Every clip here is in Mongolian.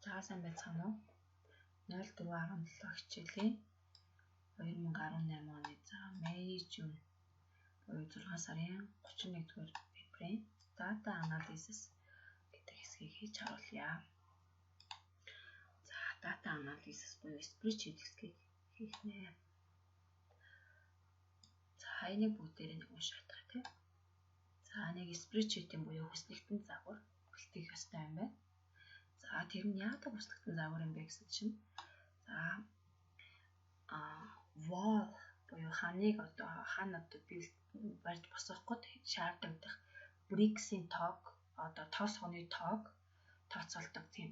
За сайн байцгаана уу? 0417 хичээлийн 2018 оны Мэй, Жун буюу 6 сарын 31-р пеперийн data analysis гэдэг хэсгийг хийж харуулъя. За data analysis буюу spreadsheet хэсгийг хийх нэ. За энийг бүгдээр нэг уншаадах тийм. За нэг spreadsheet-ийн буюу хүснэгтэн загвар бэлтгэх ёстой юм байна. За тэр нь яадаг хүснэгтэн загвар юм бэ гэсэн чинь wall буюу ханыг хана барьж босгоход шаардлагатай bricks-ийн тоог тоос хоны тоог тооцоолдог тийм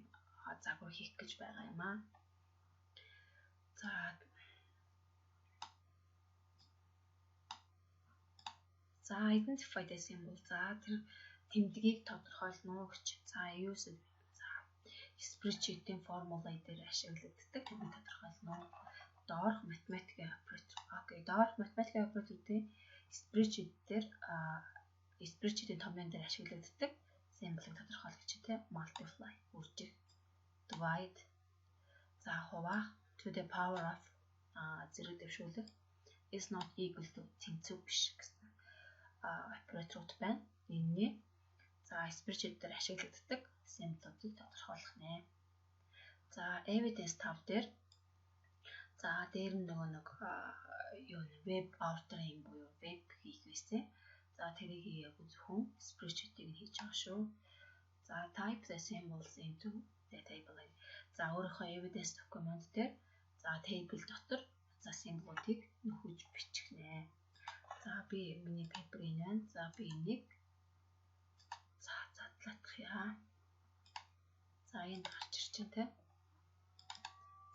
загвар хийх гэж байгаа юм аа. За identify гэсэн юм бол тэр тэмдгийг тодорхойлно гэж. За use spreadsheet-ийн формула дээр ашиглагддаг тэмдэг тодорхойлно. Доорх математикийн оператор. Окей, доорх математикийн операторын spreadsheet-ийн томьёон дээр ашиглагддаг символыг тодорхойлгоч тийм. Multiply үржих, divide. За хуваах to the power of зэрэг дэвшүүлэх is not equal to тэнцүү биш гэсэн операторууд байна. Энэний spreadsheet дээр ашиглагддаг символуудыг тодорхойлох нэ. За evidence tab дээр дээр нэг web authoring буюу web хийх байсан. За тэрийг яг зөвхөн spreadsheet-ийг хийж байгаа шүү. За type the symbols into the table. За өөрийнхөө evidence document дээр table дотор символуудыг нөхөж бичих нэ. За би миний paper-ийн байна. За би энийг задлах яа. За энд гарч ирж байна те.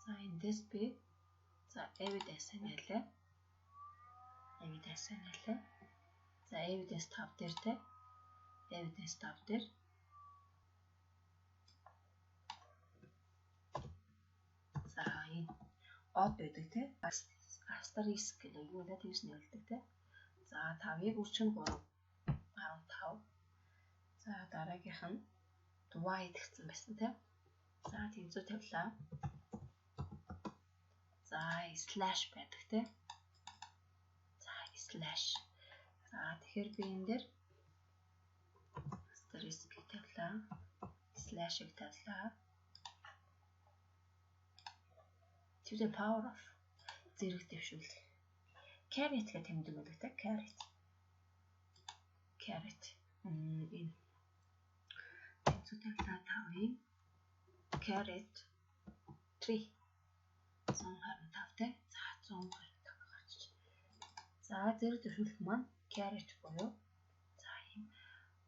За эндээс би evidence нэлээ. За evidence tab дээр те. Evidence tab дээр энэ odd байдаг те. Asterisk гэдэг юу вэ? Тэрс нэрлдэг те. За 5-ыг үрчэн 3 15. За дараагийнх нь divide гэсэн байсан тийм. За тэнцүү тавилаа. За slash байдаг тийм. За slash. За тэгэхээр би энэ дээр asterisk тавилаа. Slash-ыг тавилаа. To the power of зэрэг дэвшүүлэх. Caret гэх тэмдэг байдаг тийм. Caret. Энэ тавилаа 5-ыг caret 3 125 те. За 125 гарч. За зэрэг дэвшүүлэх маань caret буюу ийм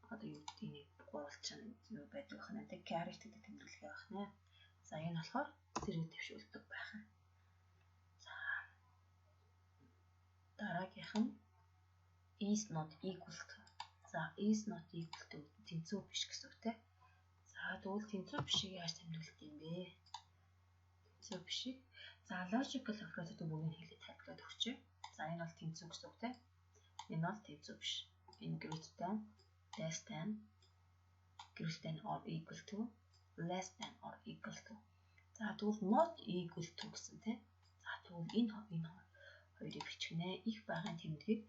юу гэдэг нэг гурвалжин юу байдаг байна те. Caret гэдэг тэмдэглэл байх нэ. За энэ болохоор зэрэг дэвшүүлдэг байх. За дараагийнх нь is not equal to. За is not equal to тэнцүү биш гэсэн үг те. За тэгвэл тэнцүү бишийг яаж тэмдэглэдэг юм бэ? Тэнцүү бишийг logical operator-ийн бүгдийг хэлээд тайлбарлаад өгчээ. За энэ бол тэнцүү гэсэн үг те. Энэ бол тэнцүү биш. Энэ greater than, less than, greater than or equal to, less than or equal to. За тэгвэл not equal to гэсэн те. За тэгвэл энэ хоёрыг бичгэнэ. Их багын тэмдгийг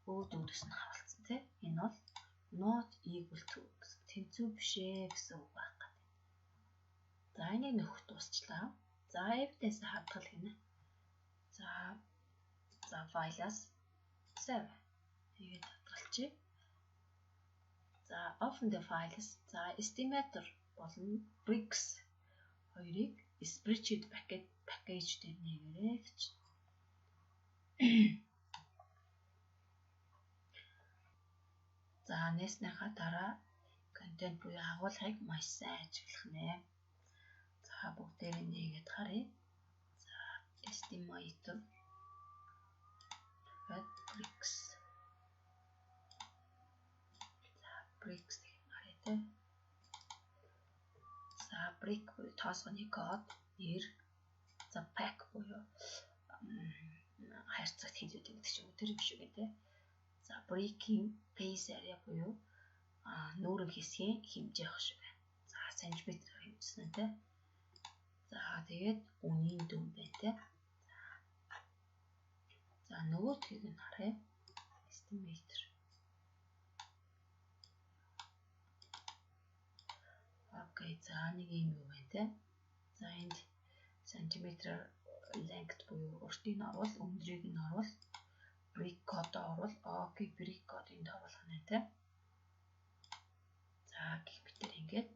өөдөөс нь харуулсан те. Энэ бол not equal to гэсэн тэнцүү бишээ гэсэн үг байх гэдэг. За энийг нөхөх дуусчлаа. За evidence хадгал гинэ. За file-аас save. Тэгээд хадгалчих. За open the files. За estimator болон bricks хоёрыг spreadsheet package дээр нээгээрэй гэж. За нээснийхаа дараа контент буюу агуулгыг маш сайн ажиглах нэ. За бүгдээр нээгээд харъя. За estimator bricks. За bricks харъя те. За brick буюу тоосгоны код, нэр. За pack буюу хайрцагт хийлүүд гэдэг чинь тэр юм шиг те. За breaking face area буюу нүүрэн хэсгийн хэмжээ ах шиг байна. За сантиметр хэмжсэн те. За тэгээд үнийн дүн байна те. За нөгөөдгийг нь харъя. Estimator. Окей, за нэг юм юу байна те. За энд сантиметр length буюу уртыг нь оруул, өндрийг нь оруул, brick code оруул. Окей, brick code энд оруулах нь те. За гэх мэтэр ингээд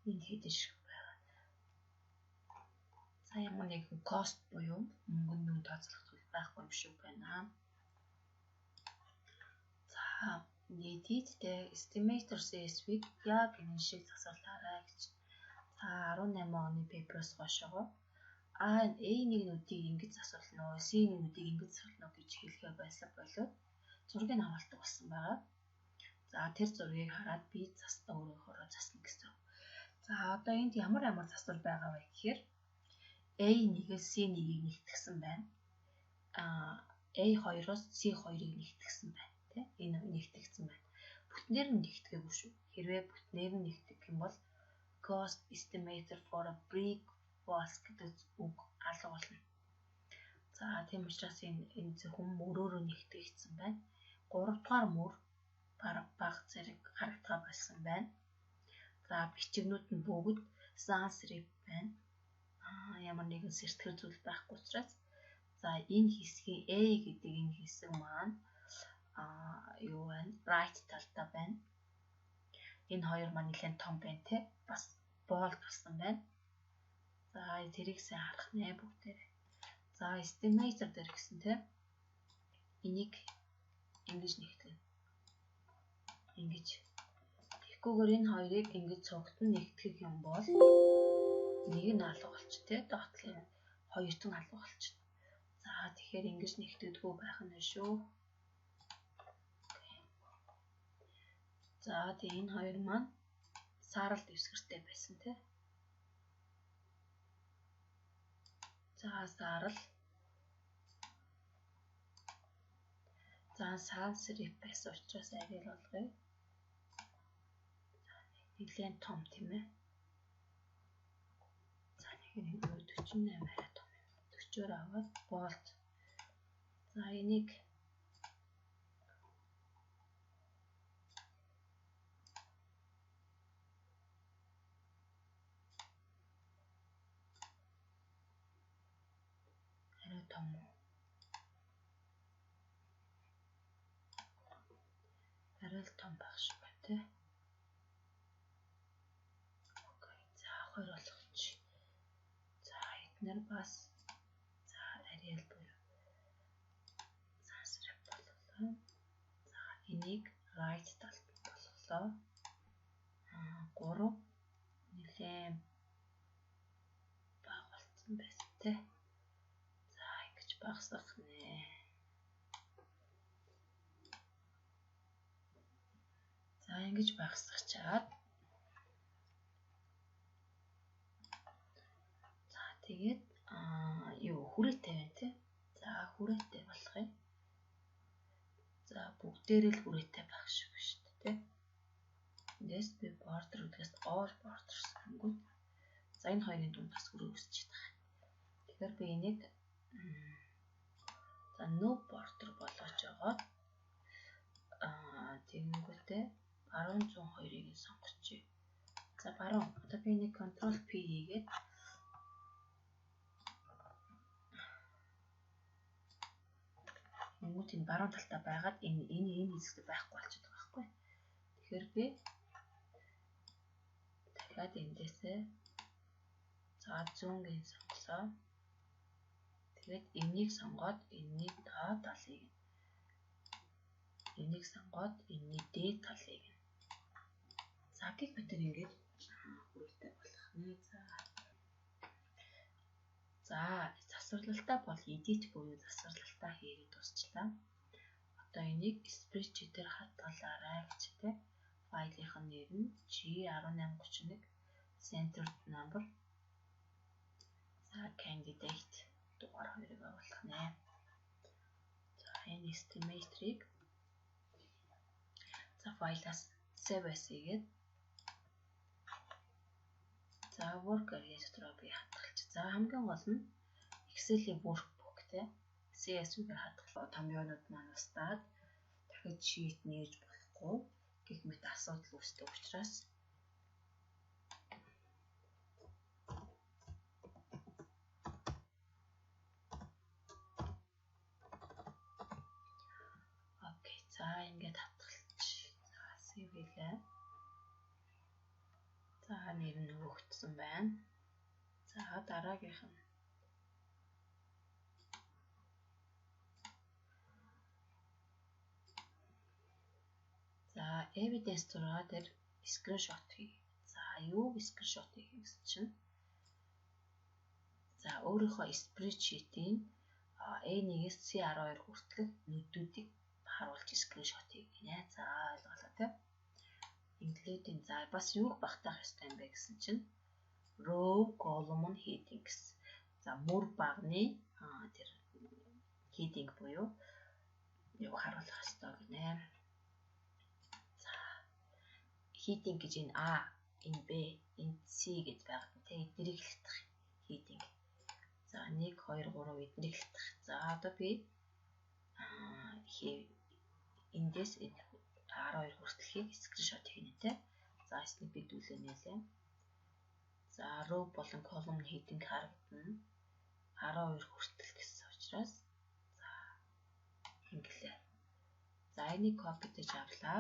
энэ хэдэн шиг байгаа. За ямар нэгэн cost буюу мөнгөнд нүн тооцоолох зүйл байхгүй юм шиг байна. За нийтдээ estimator CSV-г яг энэ шиг засварлаарай гэж. За 18 оны пейперс хойшоо A1-үүдийг ингэж засварлана уу, C1-үүдийг ингэж засварлана уу гэж хэлэхээ байсан болоод зургийг авалтдаг болсон байгаа. За тэр зургийг хараад би застаа өөрөөхөө засна гэсэн. За одоо энд ямар засвар байгаа вэ гэхээр A1-ээс C1-ийг нэгтгэсэн байна. A2-оос C2-ыг нэгтгэсэн байна. Тэ? Энэ нэгтгэсэн байна. Бүтнээр нь нэгтгээгүй шүү. Хэрвээ бүтнээр нь нэгтгэх юм бол cost estimator for a brick walls гэдэг үг алга болно. За тийм учраас энэ зөвхөн мөрөөрөө нэгтгэгдсэн байна. 3 дугаар мөр баг зэрэг харагдгаа болсон байна. За бичигнүүд нь бүгд sans serif байна. Ямар нэгэн сэртгэр зүйл байхгүй учраас за энэ хэсгийн A гэдэг энэ хэсэг маань юу байна? Right талдаа байна. Энэ хоёр маань нэлээд том байна те. Бас bold болсон байна. За тэрийг сайн харах нэ бүгдээрээ. За estimator дээр гэсэн те. Энийг ингэж нэгтгэв. Ингэж. Тэгэхгүйгээр энэ хоёрыг ингэж цугтан нэгтгэх юм бол нэг нь алга болч те. Доотлын хоёрт нь алга болч. За тэгэхээр ингэж нэгтгэдэггүй байх нь шүү. За тэгээ энэ хоёр маань саарал дэвсгэртэй байсан те. За саарал. За sans serif байсан учраас арай л болгоё. Нэлээд том тийм ээ. За нэг 48 арай том юм. 40-оор аваад bold. За энийг арай том уу? Арай л том байх шиг байна тий. Окей. За хоёр болгоч. За эднэр бас за арай л буюу сансрап боллоо. За энийг right талд боллоо. 3 нэлээд баг болсон байсан тий. За ингэж багасгах нэ. За ингэж багасгачаад за тэгээд юу хүрээтэй байна тий. За хүрээтэй болгоё. За бүгдээрээ л хүрээтэй байх шиг байна шүү дээ тий. Эндээс би border үгээс all borders гэнгүүт за энэ хоёрын дунд бас хүрээ үүсэж байгаа. Тэгэхээр би энийг за no border болгож байгаа. Тэгэнгүүтээ баруун 102-ыг сонгочих. За баруун одоо би энийг control P хийгээд Тэнгүүт энэ баруун талтаа байгаад энэ хэсэгт байхгүй болчиход байгаа байхгүй. Тэгэхээр би дахиад эндээсээ за 100-гийн сонголоо. Тэгээд энийг сонгоод энэний доод талыг энийг сонгоод энэний дээд талыг за гэх мэтэр ингээд хүрээтэй болох нэ. За засварлалтаа бол edit буюу засварлалтаа хийгээд дуусчлаа. Одоо энийг spreadsheet-ээр хадгалаарай гэж тэ. Файлынх нь нэр нь G1831 centered number. За candidate дугаар 2-ыг оруулах нэ. За энэ estimator-ыг за файлаас save as хийгээд за За work area дотроо би хадгалж. За хамгийн гол нь Excel-ийн workbook те CSV-гээр хадгалах том юунууд маань устдаад дахиж sheet нээж болохгүй гэх мэт асуудал үүсдэг учраас окей. За ингээд хадгалж. За CV-гээ. За нэр нь өгөгдсөн байна. За дараагийнх нь за evidence дураа дээр screenshot хий. За юу screenshot хийх гэсэн чинь за өөрийнхөө spreadsheet-ийн A1-ээс C12 хүртэлх нүдүүдийг харуулж screenshot хий гинэ. За ойлголоо тийм. Including за бас юу багтаах ёстой юм бэ гэсэн чинь row, column, headings. За мөр багны тэр heading буюу юу харуулах ёстой гинэ. За heading гэж энэ A, энэ B, энэ C гэж байгаа нь тийм эднийг хэлэх heading. За 1 2 3 эднийг хэлэх. За одоо би эндээс энэ 12 хүртэлхийг скриншот хийнэ те. За эснийг бидүүлээ нэлээ. За row болон column heading харагдана. 12 хүртэл гэсэн учраас за инглээ. За энийг копидэж авлаа.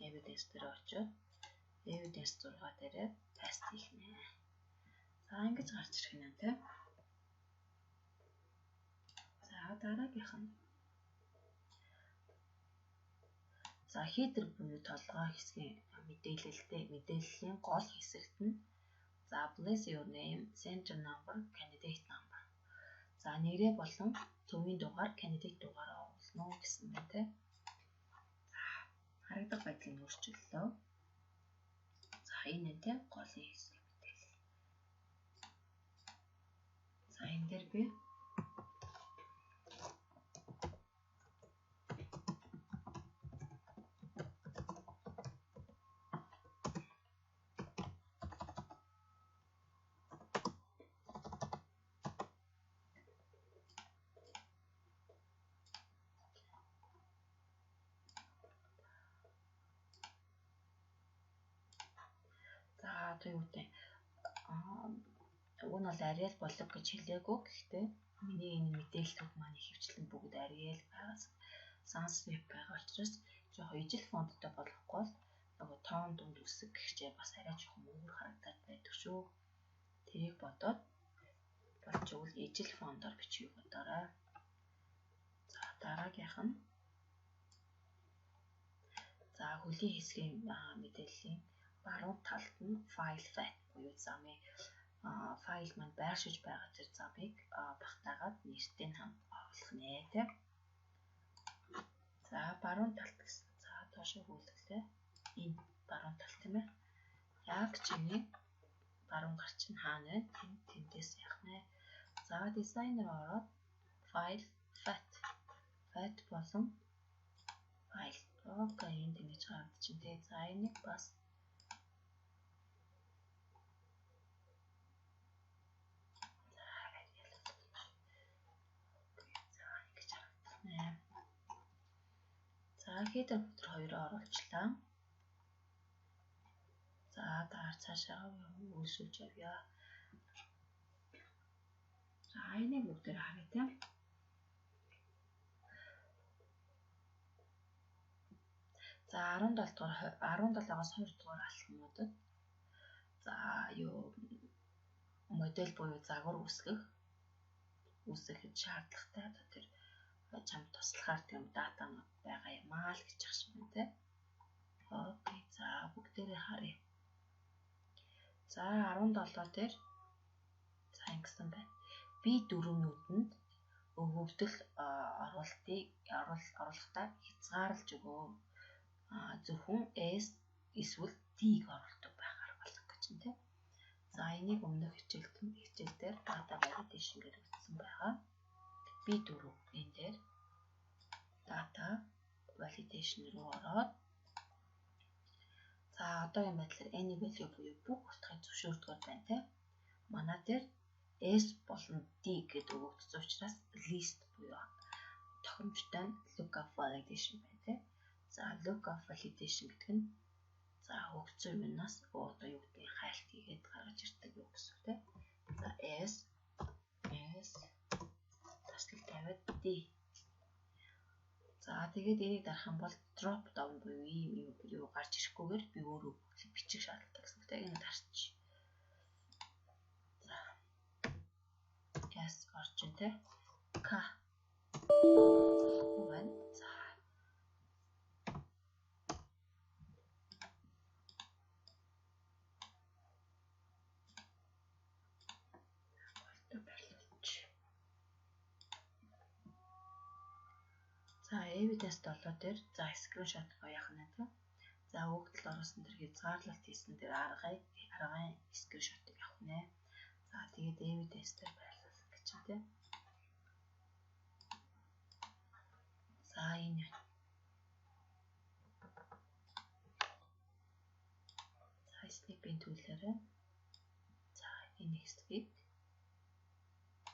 Evidence дээр очиод evidence 6 дээрээ paste хийхнэ. За ингэж гарч ирэх нь те. За дараагийнх нь за header буюу толгой хэсгийн мэдээллийн гол хэсэгт нь за place your name, center number, candidate number. За нэрээ болон төвийн дугаар, candidate дугаараа оруулна гэсэн байна те. За харагдах байдлыг өөрчиллөө. За энэ те голын хэсэг мэдээлэл. За энэ дээр би юу гэдэг уг нь бол Arial болог гэж хэлээгүй. Гэхдээ миний энэ мэдээлэлүүд маань ихэвчлэн бүгд Arial байгаас sans web байгаа учраас жоохон ижил фонттой болохгүй бол нөгөө тоон дунд үсэг гихчээ бас арай жоохон өөр харагдаад байдаг шүү. Тэрийг бодоод болж өгвөл ижил фонтоор бичиж бодоорой. За дараагийнх нь за хөлийн хэсгийн мэдээллийн баруун талд нь file fat буюу замын файл маань байршиж байгаа тэр замыг багтаагаад нэртэй нь хамт оруулах нэ тийм. За баруун талд гэсэн. За доошоо хөлөглөө. Энэ баруун тал тийм ээ. Яг чиний баруун гар чинь хаана вэ? Тэндээс явах нэ. За дизайнер ороод file fat болон file. Окей энд ингэж харагдчихэв тийм. За энийг бас за header footer хоёроо оруулчлаа. За дараа цаашаа үйлшүүлж явъя. За энийг бүгдээр харъя тийм. За 17-аас 20 дугаар алхмуудад за юу модель буюу загвар үүсгэх шаардлагатай одоо тэр чамд туслахаар тийм датанууд байгаа юм аа л гэж ах шиг байна те. Окей за бүгдээрээ харъя. За 17 дээр за ингэсэн байна. Би дөрөвнүүдэнд өгөгдөл оруулахдаа хязгаарлаж өгөө. Зөвхөн S эсвэл D-г оруулдаг байхаар болох гэж юм тийм. За энийг өмнөх хичээл дээр data validation гэж үзсэн байгаа. B4 энэ дээр data validation руу ороод За одоогийн байдлаар n-ийн value буюу бүх утгыг зөвшөөрдөг байна те. Манай дээр s болон d гэдэг өгөгдсөн учраас list буюу тохиромжтой lookup validation байна те. За lookup validation гэдэг нь за өгөгдсөн юмнаас одоо юу гэдэг хайлт хийгээд гаргаж ирдэг юу гэсэн үг те. За s таслал тавиад d. За тэгээд энийг дарах юм бол drop down буюу ийм юу гарч ирэхгүйгээр би өөрөө бичих шаардлагатай гэсэн үг те. Энийг дарчих. За s орчин те. k байна. За за evidence долоо дээр за screenshot яах нь вэ? За өгдөл оруулсан тэр хязгаарлалт хийсэн тэр аргын screenshot-ыг авах нэ. За тэгээд evidence дээр байрлуулах гэж байна тийм. За энэ за snip-ийн төлөөрөө за энэ хэсгийг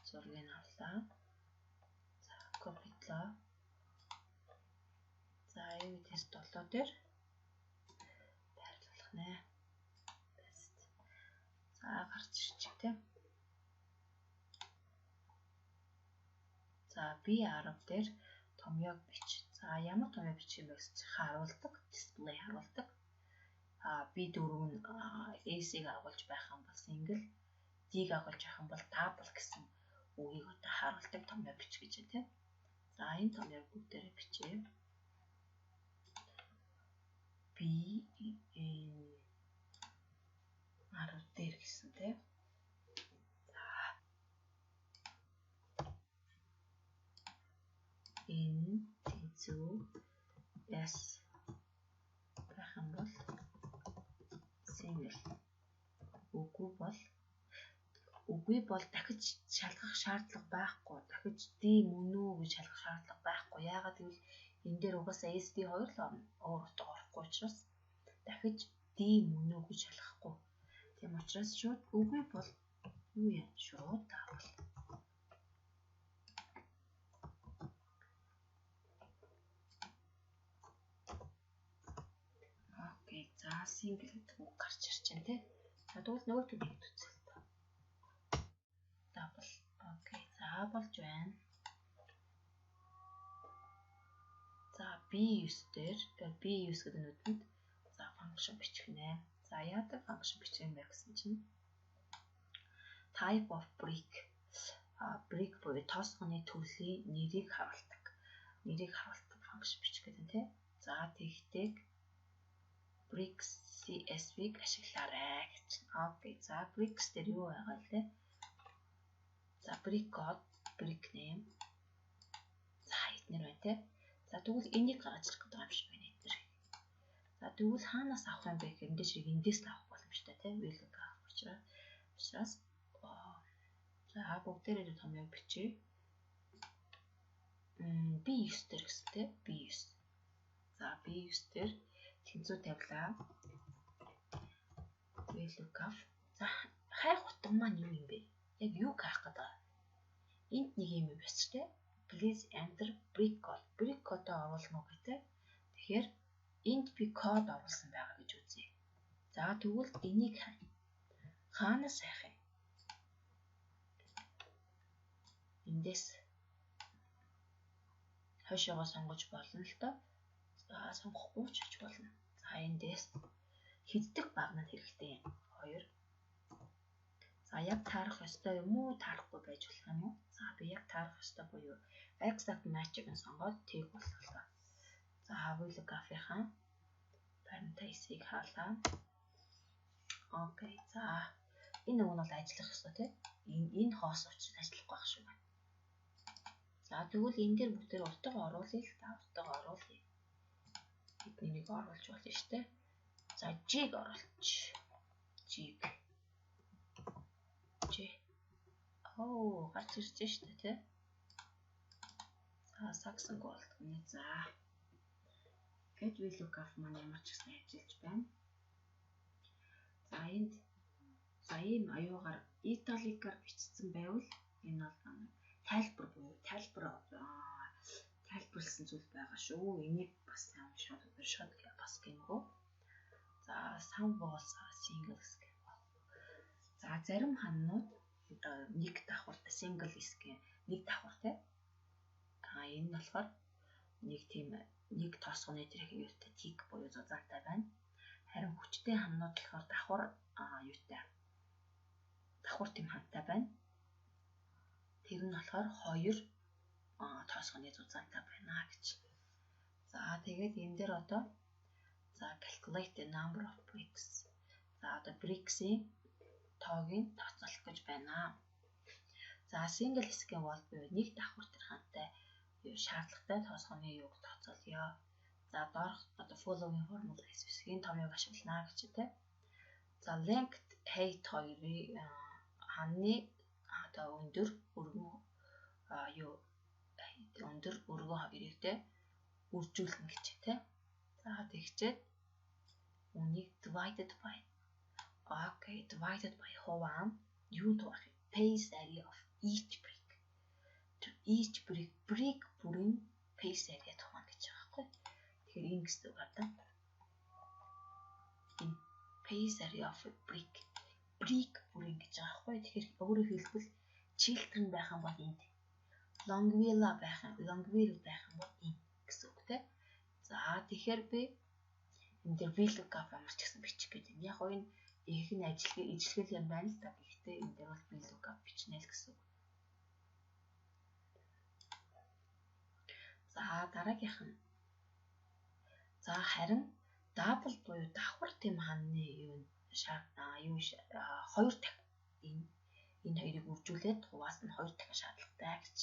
зургийг авлаа. За copy-лоо. За evidence долоо дээр байрлуулах нэ. За гарч ирчих тийм. За B10 дээр томьёог бич. За ямар томьёог бичих юм бэ гэсэн харуулдаг, display харуулдаг. B4 нь S-ийг агуулж байх юм бол single, D-г агуулж байх юм бол double гэсэн үгийг одоо харуулдаг томьёог бич гэж байна тийм. За энэ томьёог бүгдээрээ бичээ. B 10 дээр гэсэн тийм. Энэ тэнцүү S байх юм бол single. Үгүй бол дахиж шалгах шаардлага байхгүй. Дахиж D мөн үү гэж шалгах шаардлага байхгүй. Яагаад гэвэл энэ дээр угаасаа SD2 л орно. Өөр утга орохгүй учраас дахиж D мөн үү гэж шалгахгүй. Тийм учраас шууд үгүй бол юу яа шууд таавал. Окей. За single гэдэг үг гарч ирж байна тий. За тэгвэл нөгөө төлөвийг үзэл. Double. Окей. За болж байна. За B9 дээр B9 гэдэг нүдэнд за function бичих нэ. За яадаг function бичих юм бэ гэсэн чинь type of brick brick буюу тоосгоны төрлийн нэрийг харуулдаг. Нэрийг харуулдаг function бичих гэдэг нь тий. За тэгтээ bricks CSV-г ашиглаарай гэж. Окей. За bricks дээр юу байгаа лээ? За brick code, brick name. За эднэр байна тий. За тэгвэл энийг гаргаж ирэх гэдэг юм шиг байна эднэр. За тэгвэл хаанаас авах юм бэ гэхээр эндээс авах боломжтой тий. Value авах учраас за бүгдээрээ томьёог бичиж B9 дээр гэсэн тий. B9. За B9 дээр тэнцүү тавилаа. Value graph. За хайх утга маань юу юм бэ? Яг юу хаах гэдэг. Энд нэг юм байна ч тий. Please enter brick code. Brick code оруулна уу гэдэг. Тэгэхээр энд би код оруулсан байгаа гэж үзье. За тэгвэл энийг хаанаас хайх юм? Эндээс хойшоогоо сонгож болно л доо. За сонгохгүй ч хийж болно. За эндээс хиддэг багнад хэрэгтэй юм. 2. За яг таарах ёстой юм уу? Таарахгүй байж болох юм уу? За би яг таарах ёстой буюу exact match-ыг сонгоод тэг болголоо. За value graph-ийнхаа parenthesis-ийг хаалаа. Окей. За энэ нэг нь бол ажиллах ёстой тий. Энэ хоос учраас ажиллахгүй байх шүү байна. За тэгвэл энэ дээр бүгдээр утга оруулъя л та. Утга оруулъя. Эднийг оруулж болно шүү дээ. За G-г оруулж. G. Оо, гарч ирж шүү дээ тий. За Saxon Gold гэнэ. За. Get value graph маань ямар ч гэсэн ажиллаж байна. За ийм аюугаар италикаар бичсэн байвал энэ бол тайлбарлсан зүйл байгаа шүү. Энийг бас сайн уншаад бас гингөө. За some walls are singles гэх. За зарим ханнууд нэг давхартай single гэх нэг давхартай. Энэ нь болохоор нэг тоосгоны тэрхий юутай тик буюу зузаантай байна. Харин хүчтэй ханнууд болохоор давхар тэм хантай байна. Тэр нь болохоор хоёр тоосгоны зузаантай байна гэж. За тэгээд энэ дээр одоо calculate the number of bricks. За одоо bricks-ийн тоогийг тооцоолох гэж байна. За single scheme бол нэг давхар тэр хантай шаардлагатай тоосгоны юуг тооцоолъё. За доорх одоо following formula хэсгийн томьёог ашиглана гэж тэ. За length height хоёрын ханны одоо өндөр өргөн хоёрыг тэ үржүүлнэ гэж тэ. За тэгчээд үнийг divided by хуваан юу туах вэ? Face area of each brick. To each brick бүрийн face area тухайн гэж байгаа байхгүй. Тэгэхээр энэ гэсэн үг одоо энэ face area of a brick бүрийн гэж байгаа байхгүй. Тэгэхээр өөрөөр хэлбэл children байх юм бол энд Longville байх юм бол энэ гэсэн үг те. За тэгэхээр би энэ дээр VLOOKUP ямар ч гэсэн бичих гэдэг. Яг нь их нь ижилгэл юм байна л да. Гэхдээ энэ дээр бол VLOOKUP бичнэ л гэсэн үг. За дараагийнх нь. За харин double буюу давхар тэм ханны хоёр дахин энэ хоёрыг үржүүлээд хуваас нь хоёр дахин шаардлагатай гэж.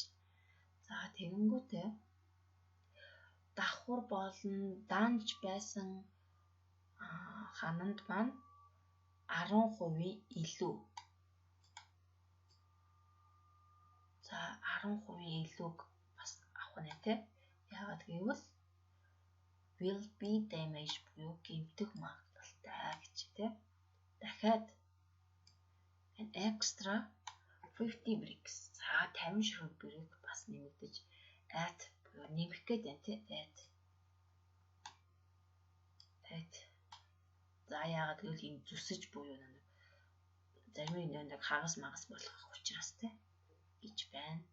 За тэгэнгүүтээ давхар болон данж байсан хананд маань 10% илүү. За 10% илүүг бас авах нь тэ. Яагаад гэвэл will be damage буюу гэмтэх магадлалтай гэж тэ. Дахиад an extra 50 bricks. За 50 ширхэг брик бас нэмэгдэж add буюу нэмэх гэдэг тэ. Add. За яагаад гэвэл энэ зүсэж буюу зарим нэг хагас болгох учраас тэ гэж байна.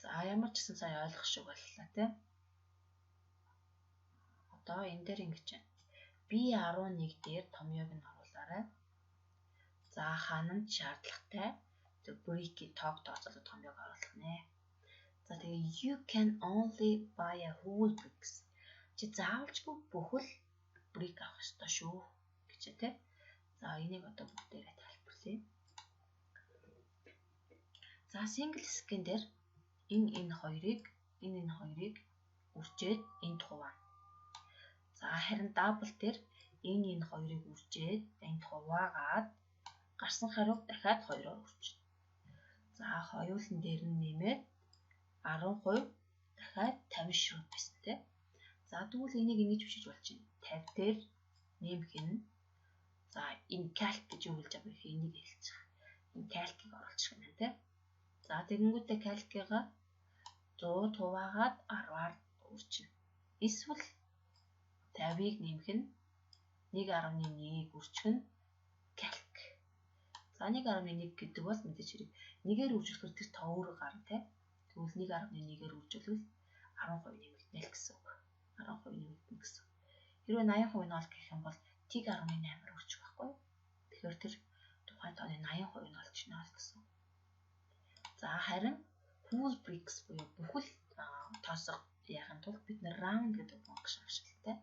За ямар ч гэсэн сая ойлгох шиг боллоо тэ. Одоо энэ дээр ингэж байна. B11 дээр томьёог нь оруулаарай. За хананд шаардлагатай brick-ийн тоог тооцоолох томьёог оруулах нэ. За тэгээ you can only buy a whole bricks. Чи заавалжгүй бүхэл brick авах ёстой шүү гэж тэ. За энийг одоо бүгдээрээ тайлбарлая. За single scheme дээр энэ хоёрыг үржээд энд хуваана. За харин double дээр энэ хоёрыг үржээд энд хуваагаад гарсан хариуг дахиад 2-оор үржинэ. За хоёулын дээр нь нэмээд 10% дахиад 50 ширхэг байсан тэ. За тэгвэл энийг ингэж бичиж болж байна. 50 дээр нэмэх нь за энэ calc гэж юу хэлж байгаа вэ? Энийг хэлж байгаа. Энэ calc-ийг оруулчих юм тэ. За тэгэнгүүтээ calc-ийг 100 хуваагаад 10-аар үржинэ. Эсвэл 50-ыг нэмэх нь 1.1-ийг үржих нь calc. За 1.1 гэдэг бол мэдээж хэрэг нэгээр үржүүлэхээр тэр тоо өөрөө гарна тэ. Тэгвэл 1.1-ээр үржүүлвэл 10% нэмэгдэнэ л гэсэн үг. 10% нэмэгдэнэ гэсэн. Хэрвээ 80% нь ол гэх юм бол T 18-аар үржих байхгүй. Тэгэхээр тэр тухайн тооны 80% нь олж байна гэсэн. За харин whole bricks буюу бүхэл тоосго яахын тулд бид нэр round гэдэг функшн ашигладаг.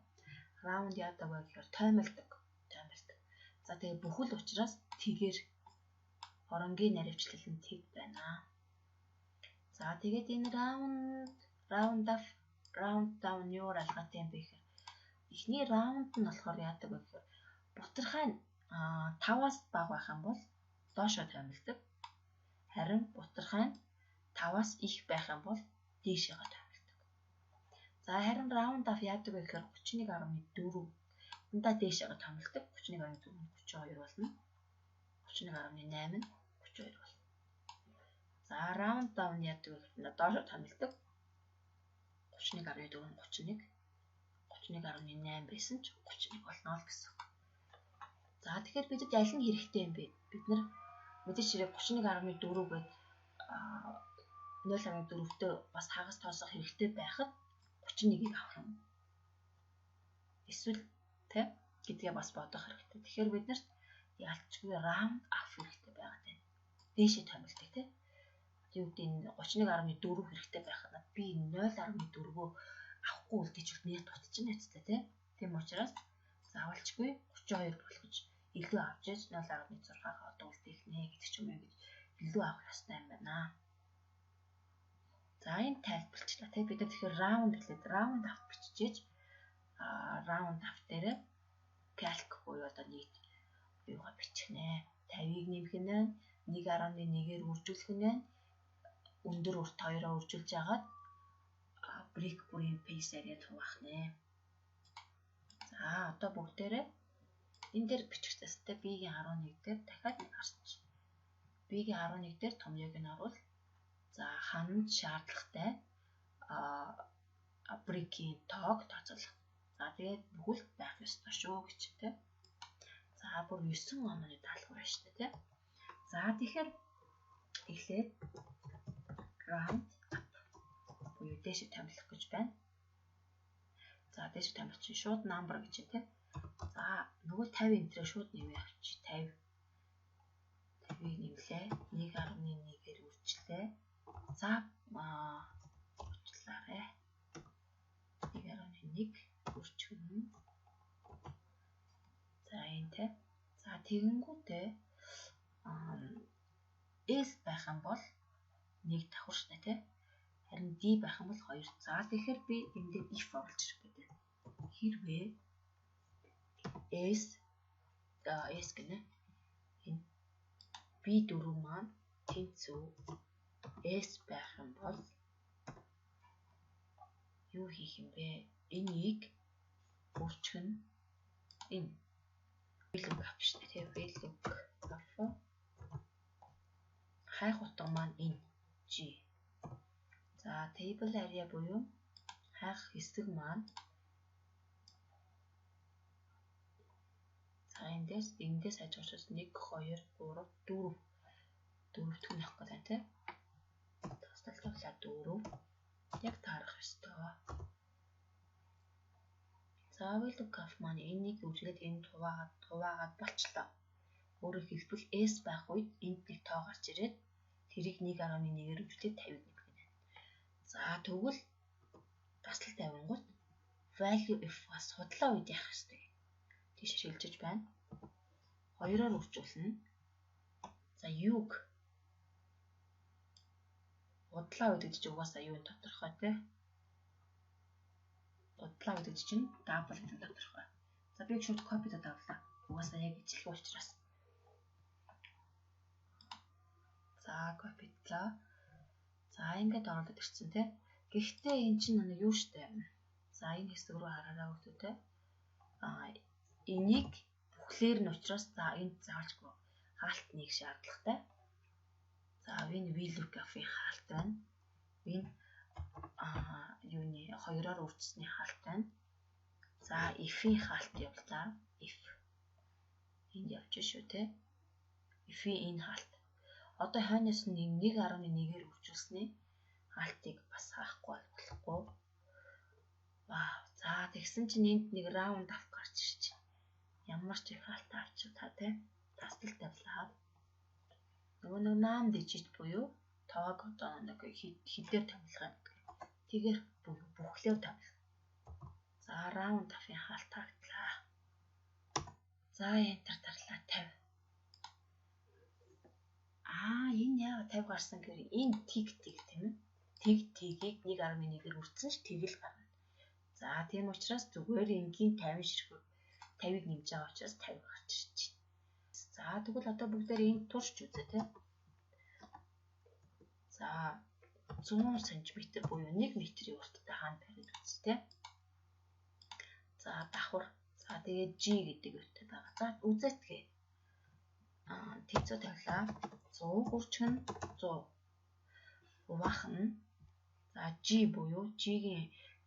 Round яадаг вэ гэхээр тоймолдог. За тэгээ бүхэл учраас тэгээр хоронгийн наривчлал нь тэг байна. За тэгээд энэ round down юу алгаатай юм бэ гэхээр эхний round нь болохоор яадаг вэ гэхээр бутархай нь 5-аас бага байх юм бол доошоо тоймолдог. Харин бутархай нь 5-аас их байх юм бол дээшээгээ тоймолдог. За харин round off яадаг вэ гэхээр 31.4 Уртандаа дээшээ томилдог. 31.4 нь 32 болно. 31.8 нь 32 болно. За round down яадаг вэ гэвэл доошоо томилдог. 31.4 нь 31. 31.8 байсан ч 31 болно л гэсэн. За тэгэхээр бидэд аль нь хэрэгтэй юм бэ? Бид нар мэдээж хэрэг 31.4 гээд 0.4-тэй бас хагас тоосох хэрэгтэй байхад 31-ийг авах юм. Эсвэл тэ гэдгээ бас бодох хэрэгтэй. Тэгэхээр бид нарт ялцгүй round авах хэрэгтэй байгаад байна. Дээшээ томилдог тэ. Юу гэдэг нь 31.4 хэрэгтэй байхад би 0.4-өө авахгүй үлдээчихвэл нэр дутчихна хэвчээ тэ. Тийм учраас заавалчгүй 32 болгож илүү авч яж 0.6-гаа одоо үлдээх нэ гэдэг ч юм уу гэж илүү авах ёстой юм байна. За энэ тайлбарчлаа тий бид тэгэхээр round гэхэлээ round авт бичиж round авт дээр calc буюу одоо нийт юугаа бичих нэ 50-ыг нэмэх нь 1.1-ээр үржүүлэх нь өндөр урт 2-оо үржүүлж агаад break бүрийн pace area хуваах нэ. За одоо бүгдээрээ энэ дээр бичих хэвээр B-ийн 11 дээр дахиад нэг харч. B-ийн 11 дээр томьёог нь оруул. За ханамж шаардлагатай break-ийн тоог тооцоолох. За тэгээд бүхэлд байх ёстой шүү гэж тэ. За бүр 9 онооны даалгавар байна шүү дээ тэ. За тэгэхээр эхлээд round up буюу дээшээ томилох гэж байна. За дээшээ томилох чинь шууд number гэж тэ. За нөгөө 50 энтрээ шууд нэмээ авчи 50. 50-ыг нэмлээ. 1.1-ээр үржлээ. За уучлаарай. 1.1 үржигнэ. За энэ. За тэгэнгүүтээ S байх юм бол 1 давхар штэ тий. Харин D байх юм бол 2. За тэгэхээр би энэ дээр if оруулж ирэх гэдэг. Хэрвээ S гэнэ. Энэ B4 маань тэнцүү S байх юм бол юу хийх юм бэ? Энийг бүрчгэн энэ VLOOKUP шүү дээ. VLOOKUP хайх утга маань энэ G. За table area буюу хайх хэсэг маань за эндээс хаж учраас 1 2 3 4 дөрөвтг нь авах гэдэг тийм. Тасдалтай 4 яг таарах ёстой. За VLOOKUP маань энийг үзгээд энэ хуваагаад болчлоо. Өөрөөр хэлбэл S байх үед энд нэг тоо гарч ирээд тэрийг 1.1-ээр үзүүлээд 50 нэмэх гэнэ. За тэгвэл таслалт тавингууд value if бас судлаа үед яах ёстой. Тийш шилжиж байна. 2-оор үржүүлнэ. За юг удлаа үед гэж угаасаа юу тодорхой те. Удлаа үед чинь double гэдэг тодорхой. За би шууд copy тавлаа. Угаасаа яг ижилхэн учраас. За copy-длаа. За ингээд оруулаад ирсэн те. Гэхдээ эн чинь нэг юу штэ. За энэ хэсэг рүү хараарай хүмүүстээ. Энийг бүхлээр нь учраас за энд заавалчгүй хаалт нэг шаардлагатай. За энэ VLOOKUP-ийн хаалт байна. Энэ юуны 2-оор үржсэний хаалт байна. За if-ийн хаалт явуулаа. If энд явж шүү те. If-ийн энэ хаалт. Одоо хойноос нь 1.1-ээр үржүүлсэний хаалтыг бас хаахгүй болохгүй. Вау. За тэгсэн чинь энд нэг round авах гарч ирж байна. Ямар ч их хаалт авч та те. Тасдал тавлаа. Нөгөө нэг наам дижит буюу тоог одоо нэг хідээр томилох юм. Тэгэхээр бүхлээр томилох. За round авахын хаалт тавьтлаа. За enter дарлаа 50. Энэ яагаад 50 гарсан гэхээр энэ тиг тийм ээ. Тигийг 1.1-ээр үрдсэн ш тэгэл гарна. За тийм учраас зүгээр энгийн 50 ширхэг 50-ыг нэмж байгаа учраас 50 гарч ирж байна. За тэгвэл одоо бүгдээр энд турш үзье те. За 100 см буюу 1 м-ийн урттай хаана барих үзье те. За давхар. За тэгээд G гэдэг үгтэй байгаа. За үзэтгээ. Тэнцүү тавилаа. 100 хурчин 100. Хуваахан. За G буюу G-ийн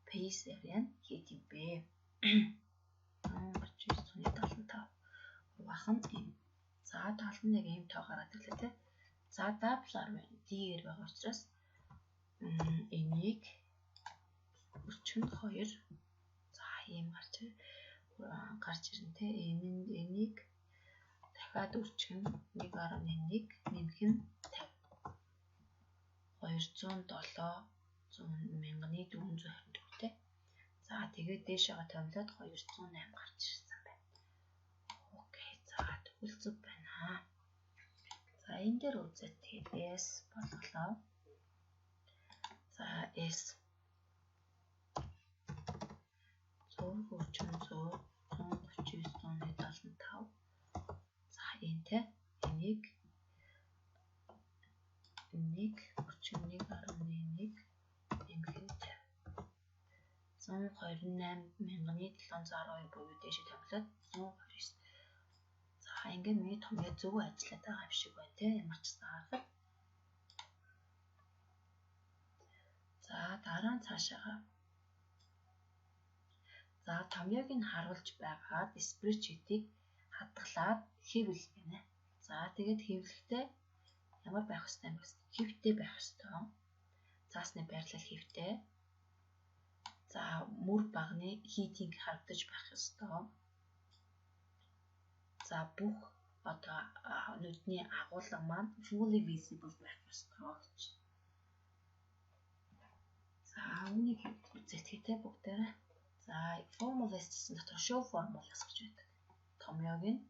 pace area нь хэд юм бэ? 39.75. Хуваахан m. За 71 m тоо гараад ирлээ те. За W-аар байна. D-ээр байгаа учраас энийг хурчин 2. За ийм гарч ирнэ те. Энийг дахиад үрчгэн 1.1 нэмэх нь 50. 207,424 те. За тэгээд дээшээгээ томлоод 208 гарч ирсэн байна. Окей. За тэгвэл зүг байна. За энэ дээр үзээд тэгээд S болголоо. За S 100 хурчин 100 139.75. За энтэй энийг хурчин 1.1 нэмэх нь 128,712 буюу дээш тавилаад 129. За ингээд миний томьёо зөв ажиллаад байгаа юм шиг байна те. Ямар ч саарах. За дараа нь цаашаага. За томьёог нь харуулж байгаад spreadsheet-ийг хадгалаад хэвлэл гэнэ. За тэгээд хэвлэлтэй ямар байх ёстой юм бэ? Хэвтэй байх ёстой. Цаасны байрлал хэвтэй. За мөр багны heating харагдаж байх ёстой. За бүх одоо нүдний агуулга маань fully visible байх ёстой гэж. За үүнийг үзэлтгээтэй бүгдээрээ. За formulas гэсэн дотор show formulas гэж байдаг. Томьёог нь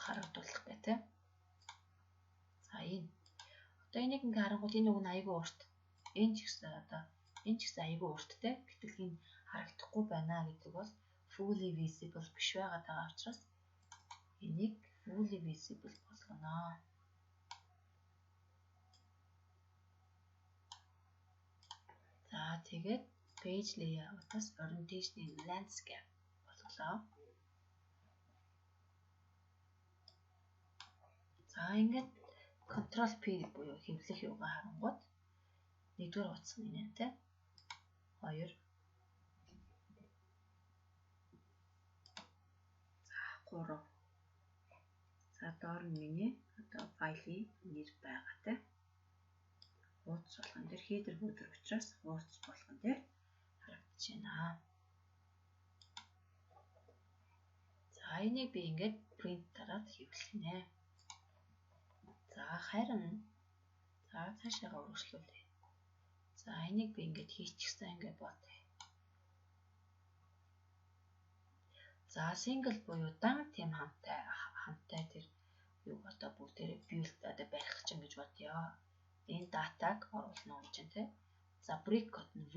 харагдуулах гэх тээ. За энэ. Одоо энийг ингээ харангуут энэ үг нь аягүй урт. Энэ ч гэсэн аягүй урт те. Гэтэл энэ харагдахгүй байна гэдэг бол fully visible биш байгаа учраас энийг fully visible болгоно. За тэгээд page layout-аас orientation landscape болголоо. За ингээд Ctrl P буюу хэвлэх юугаа харангуут нэгдүгээр утсан энэ те 2. За 3. За доор нь миний одоо файлын нэр байгаа те. Хуудас болгон дээр header footer учраас хуудас болгон дээр харагдаж байна. За энийг би ингээд print дараад хэвлэнэ. За харин цаашаага өргөжлүүлье. За энийг би ингээд хийчихсэн ингээд бодъё. За single буюу дан тийм хамттай тэр юу одоо бүгдээрээ build одоо барих чинь гэж бодъё. Энэ датаг оруулна уу чинь те. За break code нь V.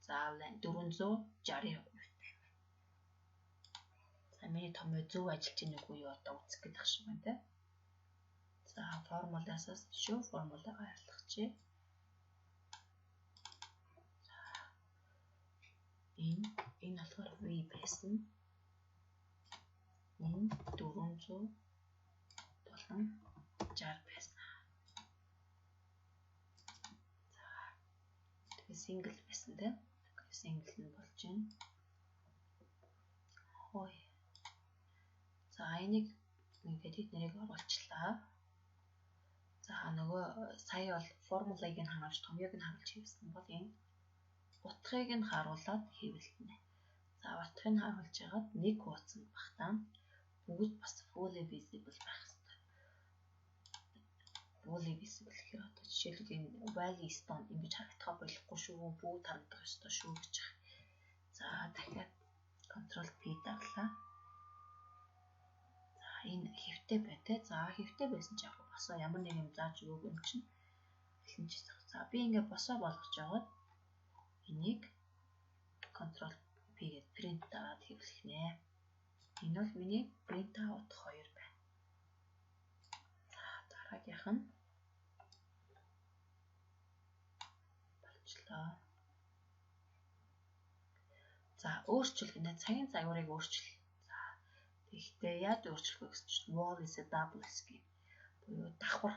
За 460%. За миний томьёо зөв ажиллаж байна уу юу одоо үзэх гэдэг шиг байна те. За формулаасаас show формулагаа арилгачээ. Энэ болохоор V байсан. Энэ 400 болон 60 байсан. За тэгээ single байсан те. Single нь болж байна. Хой. За энийг ингээд эднэрийг оруулчлаа. За нөгөө сая бол формулагийг нь харуулж томьёог нь харуулж хийсэн бол энэ утгыг нь харуулад хэвлэнэ. За утгыг нь харуулж яагаад нэг хуудсан багтаа бүгд бас fully visible байх хэрэгтэй. Fully visible гэхээр одоо жишээлбэл энэ value stone ингэж харагдах болохгүй шүү. Бүгд харагдах ёстой шүү гэж байна. За дахиад Ctrl P даглаа. За энэ хэвтэй байна те. За хэвтэй байсан ч яг босоо ямар нэг юм зааж өгөөг юм чинь. За би ингээ босоо болгож яваад энийг Ctrl P гээд print дараад хэвлэхнэ. Энэ бол миний print out 2 байна. За дараагийнх нь болчлоо. За өөрчлөл гэнэ цагийн загварыг өөрчил. За тэгэхдээ яаж өөрчлөх вэ гэсэн чинь wall is a double scheme. Буюу давхар.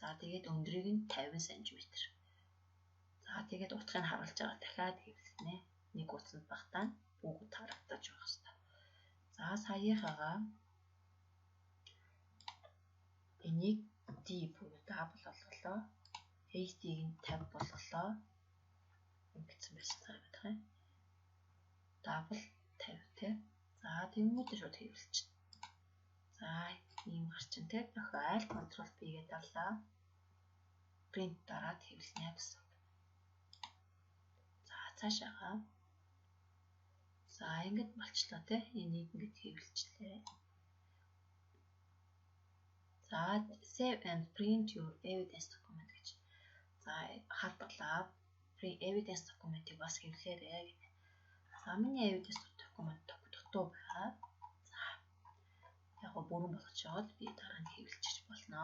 За тэгээд өндрийг нь 50 см. За тэгээд утгыг харуулж байгаа дахиад хэвлэнэ. Нэг утсанд багтаа бүгд харагдаж байх хэрэгтэй. За саяхагаа энийг D буюу double болголоо. HD-г нь 50 болголоо. Ингэсэн байсан цаавдах юм. Double 50 те. За тэгмүүдээ шууд хэвлэлч. За ийм гарчин те. Дахиад Ctrl B-гээ даллаа. Print дараад хэвлэнэ гэсэн. За цаашаага. За ингэж болчлоо те. Энийг ингэж хэвлэлчлээ. За save and print your evidence document гэж. За хадгалаа. Print evidence document-ийг бас хэвлээрэй гэнэ. За миний evidence document дутуу байгаа. За яг гоо бүрэн болгож яваад би дараа нь хэвлэлчих болно.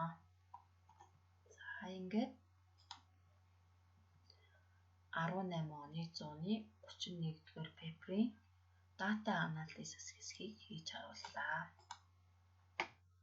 За ингээд 18 оны 131 дугаар пейперийн data analysis хэсгийг хийж харууллаа.